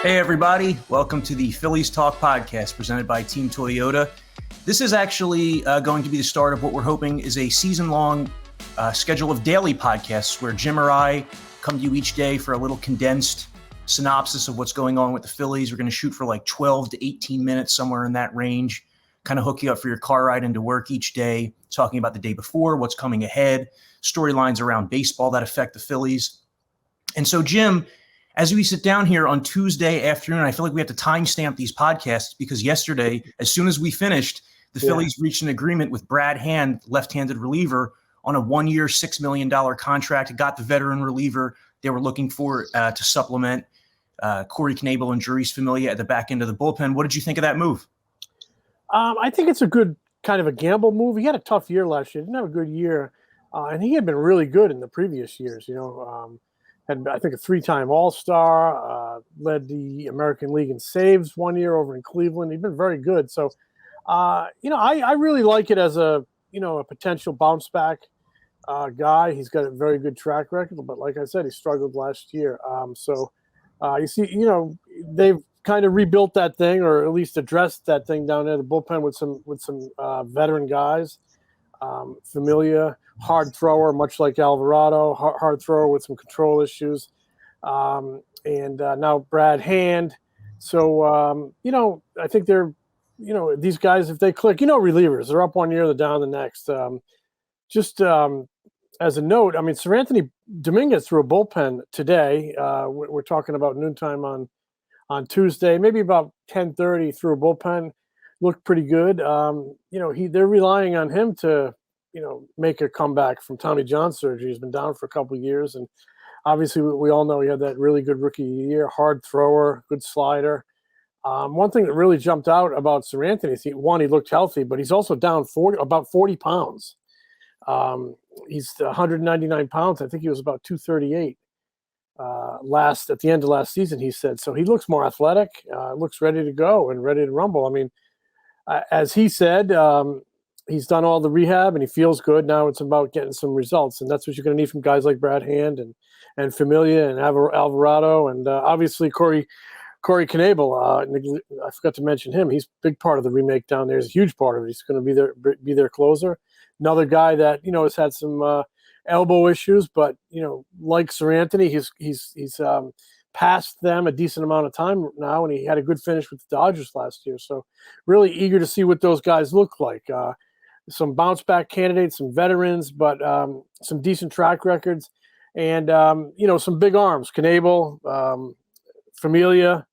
Hey, everybody. Welcome to the Phillies Talk podcast presented by Team Toyota. This is actually going to be the start of what we're hoping is a season-long schedule of daily podcasts where Jim or I come to you each day for a little condensed synopsis of what's going on with the Phillies. We're going to shoot for like 12 to 18 minutes, somewhere in that range, kind of hook you up for your car ride into work each day, talking about the day before, what's coming ahead, storylines around baseball that affect the Phillies. And so, Jim, as we sit down here on Tuesday afternoon, I feel like we have to timestamp these podcasts because yesterday, as soon as we finished, the Phillies reached an agreement with Brad Hand, left-handed reliever, on a one-year, $6 million contract. It got the veteran reliever they were looking for to supplement Corey Knebel and Jeurys Familia at the back end of the bullpen. What did you think of that move? I think it's a good kind of a gamble move. He had a tough year last year. Didn't have a good year, and he had been really good in the previous years. Had, I think, a three-time All-Star, led the American League in saves one year over in Cleveland. He's been very good. So, I really like it as a potential bounce-back guy. He's got a very good track record, but like I said, he struggled last year. You see, they've kind of rebuilt that thing, or at least addressed that thing down there, the bullpen with some veteran guys. Familia, hard thrower, much like Alvarado, hard thrower with some control issues. And now Brad Hand. So, I think they're, these guys, if they click, relievers, they're up one year, they're down the next. As a note, I mean, Sir Anthony Dominguez threw a bullpen today. We're talking about noontime on Tuesday, maybe about 10:30 threw a bullpen. Looked pretty good. They're relying on him to, make a comeback from Tommy John surgery. He's been down for a couple of years, and obviously we all know he had that really good rookie year. Hard thrower, good slider. One thing that really jumped out about Sir Anthony is he looked healthy, but he's also down about 40 pounds. He's 199 pounds. I think he was about 238 at the end of last season, he said. So he looks more athletic, looks ready to go and ready to rumble. I mean, as he said, he's done all the rehab and he feels good. Now it's about getting some results, and that's what you're going to need from guys like Brad Hand and Familia and Alvarado and obviously Corey Knebel. I forgot to mention him. He's a big part of the remake down there. He's a huge part of it. He's going to be their closer. Another guy that has had some elbow issues, but like Sir Anthony, he's passed them a decent amount of time now, and he had a good finish with the Dodgers last year. So really eager to see what those guys look like. Some bounce back candidates, some veterans, but some decent track records, and some big arms. Knebel, Familia.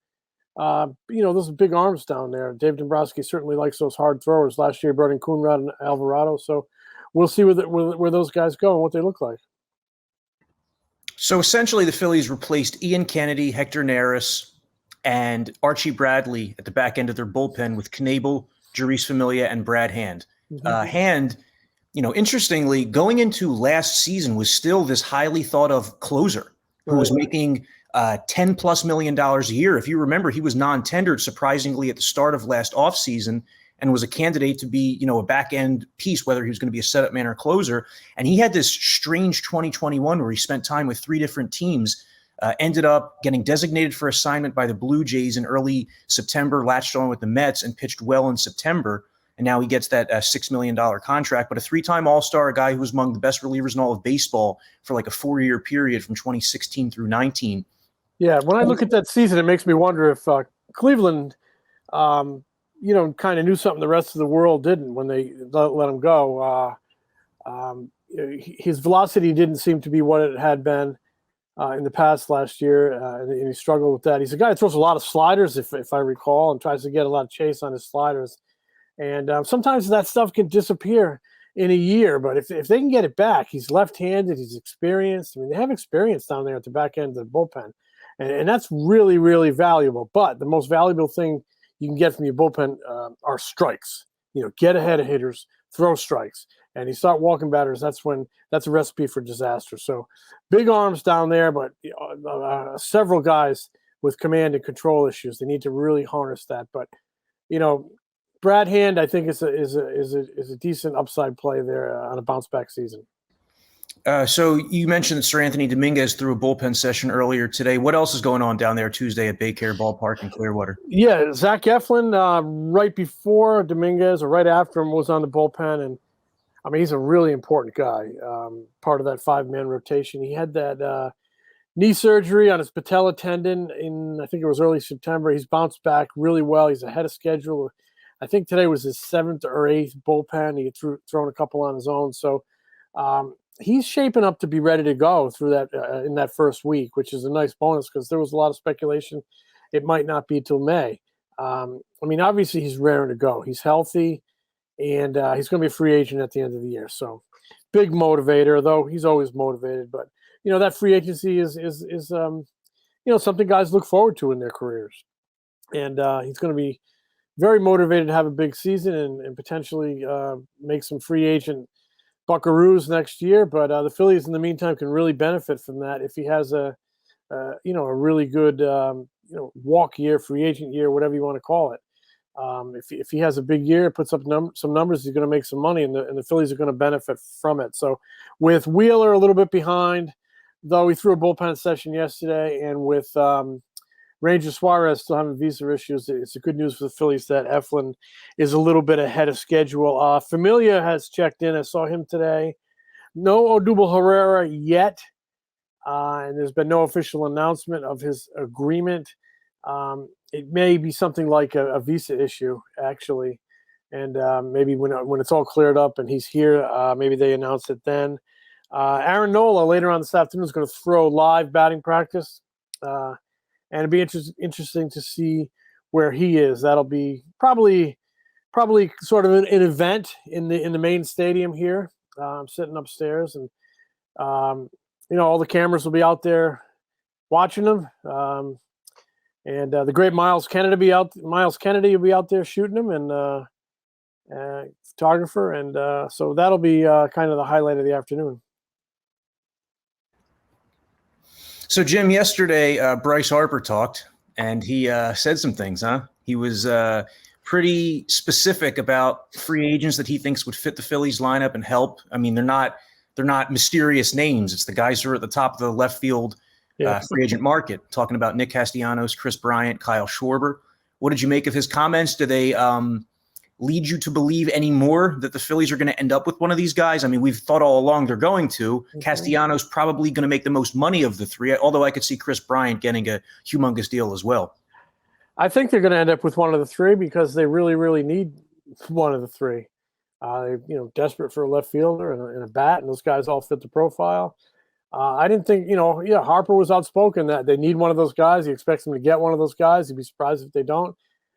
Those are big arms down there. Dave Dombrowski certainly likes those hard throwers. Last year, he brought in Coonrod and Alvarado. So we'll see where those guys go and what they look like. So essentially, the Phillies replaced Ian Kennedy, Hector Neris, and Archie Bradley at the back end of their bullpen with Knebel, Jeurys Familia, and Brad Hand. Mm-hmm. Hand, interestingly, going into last season was still this highly thought of closer who was making $10+ million a year. If you remember, he was non-tendered surprisingly at the start of last offseason and was a candidate to be, a back-end piece, whether he was going to be a setup man or closer. And he had this strange 2021 where he spent time with three different teams, ended up getting designated for assignment by the Blue Jays in early September, latched on with the Mets, and pitched well in September. And now he gets that $6 million contract, but a three-time All-Star, a guy who was among the best relievers in all of baseball for like a 4-year period from 2016 through 19. Yeah, when I look at that season, it makes me wonder if Cleveland, kind of knew something the rest of the world didn't when they let him go. His velocity didn't seem to be what it had been in the past last year, and he struggled with that. He's a guy that throws a lot of sliders, if I recall, and tries to get a lot of chase on his sliders. And sometimes that stuff can disappear in a year, but if they can get it back, he's left-handed, he's experienced. I mean, they have experience down there at the back end of the bullpen. And that's really, really valuable. But the most valuable thing you can get from your bullpen are strikes. Get ahead of hitters, throw strikes. And you start walking batters, that's a recipe for disaster. So big arms down there, but several guys with command and control issues. They need to really harness that. But, Brad Hand, I think, is a decent upside play there on a bounce back season. So you mentioned that Sir Anthony Dominguez threw a bullpen session earlier today. What else is going on down there Tuesday at Baycare Ballpark in Clearwater? Yeah, Zach Eflin, right before Dominguez or right after him, was on the bullpen. And, I mean, he's a really important guy, part of that five-man rotation. He had that knee surgery on his patella tendon in, I think it was early September. He's bounced back really well. He's ahead of schedule. I think today was his 7th or 8th bullpen. He had thrown a couple on his own. So he's shaping up to be ready to go through that in that first week, which is a nice bonus because there was a lot of speculation it might not be till May. I mean, obviously he's raring to go. He's healthy, and he's going to be a free agent at the end of the year. So big motivator, though he's always motivated. But that free agency is something guys look forward to in their careers, and he's going to be very motivated to have a big season and potentially make some free agent buckaroos next year. But the Phillies, in the meantime, can really benefit from that if he has a really good walk year, free agent year, whatever you want to call it. If he has a big year, puts up some numbers, he's going to make some money, and the Phillies are going to benefit from it. So with Wheeler a little bit behind, though he threw a bullpen session yesterday, and with Ranger Suarez still having visa issues, it's a good news for the Phillies that Eflin is a little bit ahead of schedule. Familia has checked in. I saw him today. No Odubel Herrera yet. And there's been no official announcement of his agreement. It may be something like a visa issue, actually. And maybe when it's all cleared up and he's here, maybe they announce it then. Aaron Nola later on this afternoon is going to throw live batting practice. And it'd be interesting to see where he is. That'll be probably sort of an event in the main stadium here. I'm sitting upstairs, and all the cameras will be out there watching them. And the great Miles Kennedy will be out there shooting them, and photographer. And so that'll be kind of the highlight of the afternoon. So, Jim, yesterday, Bryce Harper talked, and he said some things, huh? He was pretty specific about free agents that he thinks would fit the Phillies lineup and help. I mean, they're not mysterious names. It's the guys who are at the top of the left field free agent market, talking about Nick Castellanos, Chris Bryant, Kyle Schwarber. What did you make of his comments? Do they lead you to believe any more that the Phillies are going to end up with one of these guys? I mean, we've thought all along they're going to. Mm-hmm. Castellanos probably going to make the most money of the three, although I could see Chris Bryant getting a humongous deal as well. I think they're going to end up with one of the three because they really, really need one of the three. They're desperate for a left fielder and a bat, and those guys all fit the profile. I didn't think, Harper was outspoken that they need one of those guys. He expects them to get one of those guys. He'd be surprised if they don't.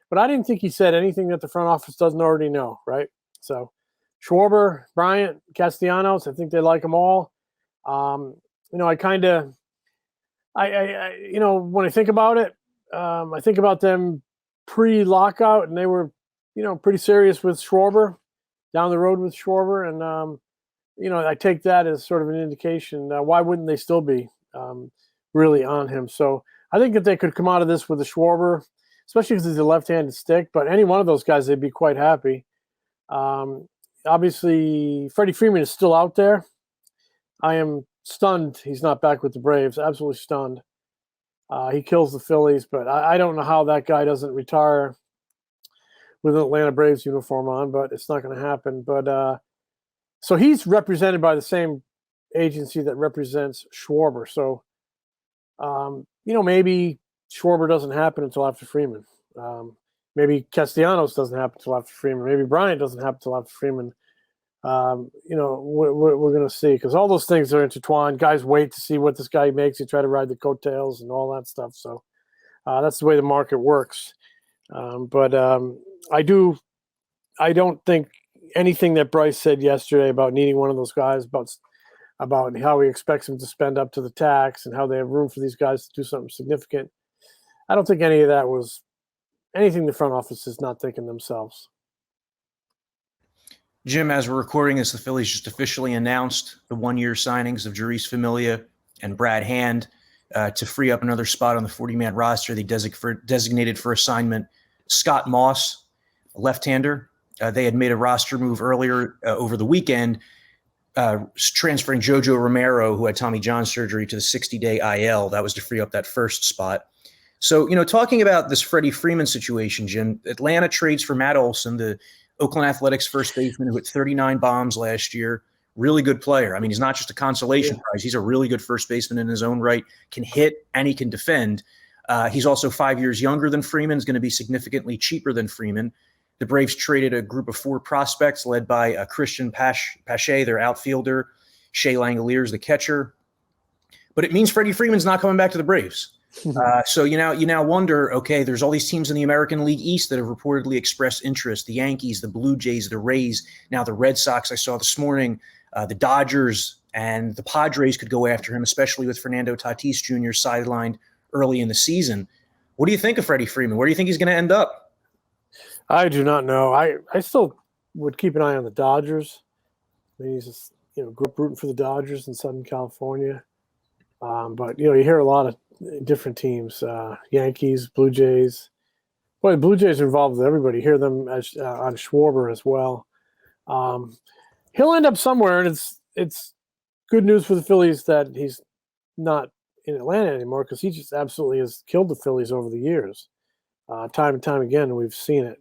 But I didn't think he said anything that the front office doesn't already know, right? So Schwarber, Bryant, Castellanos, I think they like them all. When I think about it, I think about them pre-lockout, and they were, pretty serious with Schwarber, down the road with Schwarber. And, I take that as sort of an indication. Why wouldn't they still be really on him? So I think that they could come out of this with a Schwarber, especially because he's a left-handed stick. But any one of those guys, they'd be quite happy. Obviously, Freddie Freeman is still out there. I am stunned he's not back with the Braves. Absolutely stunned. He kills the Phillies, but I don't know how that guy doesn't retire with an Atlanta Braves uniform on, but it's not going to happen. But so he's represented by the same agency that represents Schwarber. So, maybe Schwarber doesn't happen until after Freeman. Maybe Castellanos doesn't happen until after Freeman. Maybe Bryant doesn't happen until after Freeman. We're going to see, because all those things are intertwined. Guys wait to see what this guy makes. They try to ride the coattails and all that stuff. So that's the way the market works. But I don't think anything that Bryce said yesterday about needing one of those guys, about how he expects them to spend up to the tax and how they have room for these guys to do something significant. I don't think any of that was anything the front office is not thinking themselves. Jim, as we're recording this, the Phillies just officially announced the one-year signings of Jeurys Familia and Brad Hand to free up another spot on the 40-man roster. They designated for assignment Scott Moss, a left-hander. They had made a roster move earlier over the weekend transferring Jojo Romero, who had Tommy John surgery, to the 60-day IL. That was to free up that first spot. So, talking about this Freddie Freeman situation, Jim, Atlanta trades for Matt Olson, the Oakland Athletics first baseman who hit 39 bombs last year. Really good player. I mean, he's not just a consolation prize. He's a really good first baseman in his own right, can hit and he can defend. He's also 5 years younger than Freeman, is going to be significantly cheaper than Freeman. The Braves traded a group of 4 prospects led by Christian Pache, their outfielder, Shea Langoliers, the catcher. But it means Freddie Freeman's not coming back to the Braves. So you now wonder, okay, there's all these teams in the American League East that have reportedly expressed interest: the Yankees, the Blue Jays, the Rays, now the Red Sox. I saw this morning the Dodgers and the Padres could go after him, especially with Fernando Tatis Jr. sidelined early in the season. What do you think of Freddie Freeman? Where do you think he's going to end up? I do not know. I still would keep an eye on the Dodgers. I mean, he's just, grew up rooting for the Dodgers in Southern California. But, you hear a lot of different teams, Yankees, Blue Jays. Boy, the Blue Jays are involved with everybody. You hear them as, on Schwarber as well. He'll end up somewhere, and it's good news for the Phillies that he's not in Atlanta anymore, because he just absolutely has killed the Phillies over the years. Time and time again, we've seen it.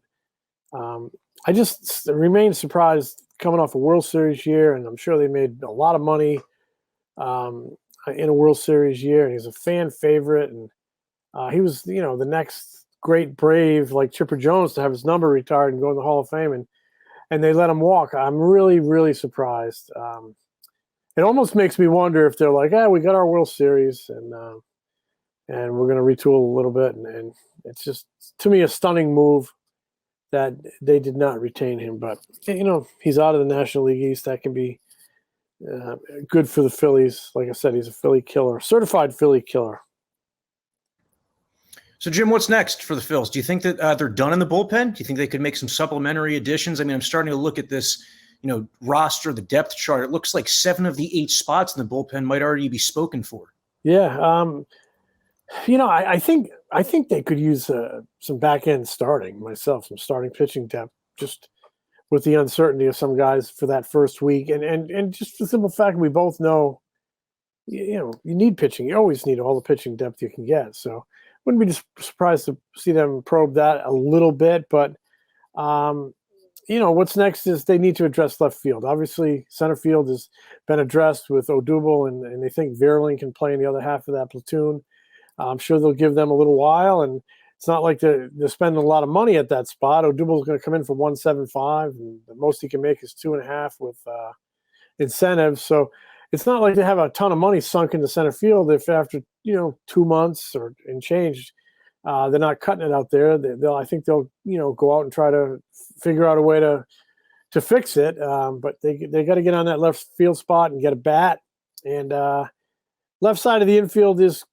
I just remain surprised coming off a World Series year, and I'm sure they made a lot of money in a World Series year, and he's a fan favorite, and he was, the next great Brave like Chipper Jones to have his number retired and go in the Hall of Fame, and they let him walk. I'm really, really surprised. It almost makes me wonder if they're like, we got our World Series, and we're going to retool a little bit, and it's just, to me, a stunning move that they did not retain him. But, he's out of the National League East. That can be good for the Phillies. Like I said, he's a Philly killer, certified Philly killer. So, Jim, what's next for the Phils? Do you think that they're done in the bullpen? Do you think they could make some supplementary additions? I mean, I'm starting to look at this, roster, the depth chart. It looks like 7 of the 8 spots in the bullpen might already be spoken for. Yeah. I think they could use some back end starting myself, some starting pitching depth, just with the uncertainty of some guys for that first week, and just the simple fact we both know, you need pitching. You always need all the pitching depth you can get. So wouldn't be just surprised to see them probe that a little bit. But what's next is they need to address left field. Obviously, center field has been addressed with Odubel, and they think Verlin can play in the other half of that platoon. I'm sure they'll give them a little while, and it's not like they're spending a lot of money at that spot. Odubel's going to come in for $175, and the most he can make is $2.5 with incentives. So it's not like they have a ton of money sunk into center field. If after 2 months or and change, they're not cutting it out there, I think they'll go out and try to figure out a way to fix it. But they got to get on that left field spot and get a bat. And left side of the infield is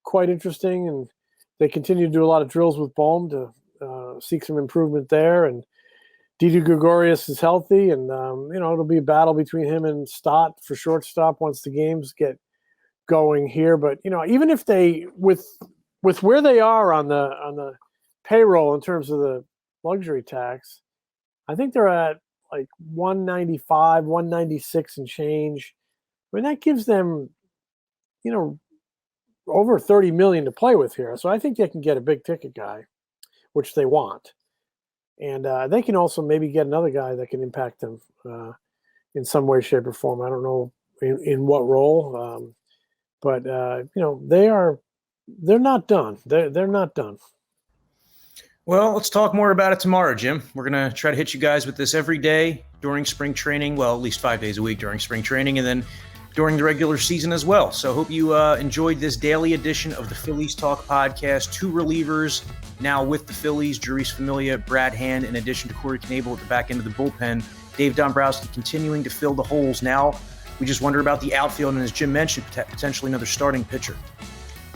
quite interesting, and they continue to do a lot of drills with Bohm to seek some improvement there. And Didi Gregorius is healthy, and it'll be a battle between him and Stott for shortstop once the games get going here. But even if they with where they are on the payroll in terms of the luxury tax, I think they're at like 195, 196 and change. I mean, that gives them over $30 million to play with here. So I think they can get a big ticket guy, which they want. And they can also maybe get another guy that can impact them in some way, shape, or form. I don't know in what role, but they're not done. They're not done. Well, let's talk more about it tomorrow, Jim. We're going to try to hit you guys with this every day during spring training. Well, at least 5 days a week during spring training, and then during the regular season as well. So hope you enjoyed this daily edition of the Phillies Talk podcast. 2 relievers now with the Phillies: Jeurys Familia, Brad Hand, in addition to Corey Knebel at the back end of the bullpen. Dave Dombrowski continuing to fill the holes. Now we just wonder about the outfield, and as Jim mentioned, potentially another starting pitcher.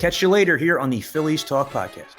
Catch you later here on the Phillies Talk podcast.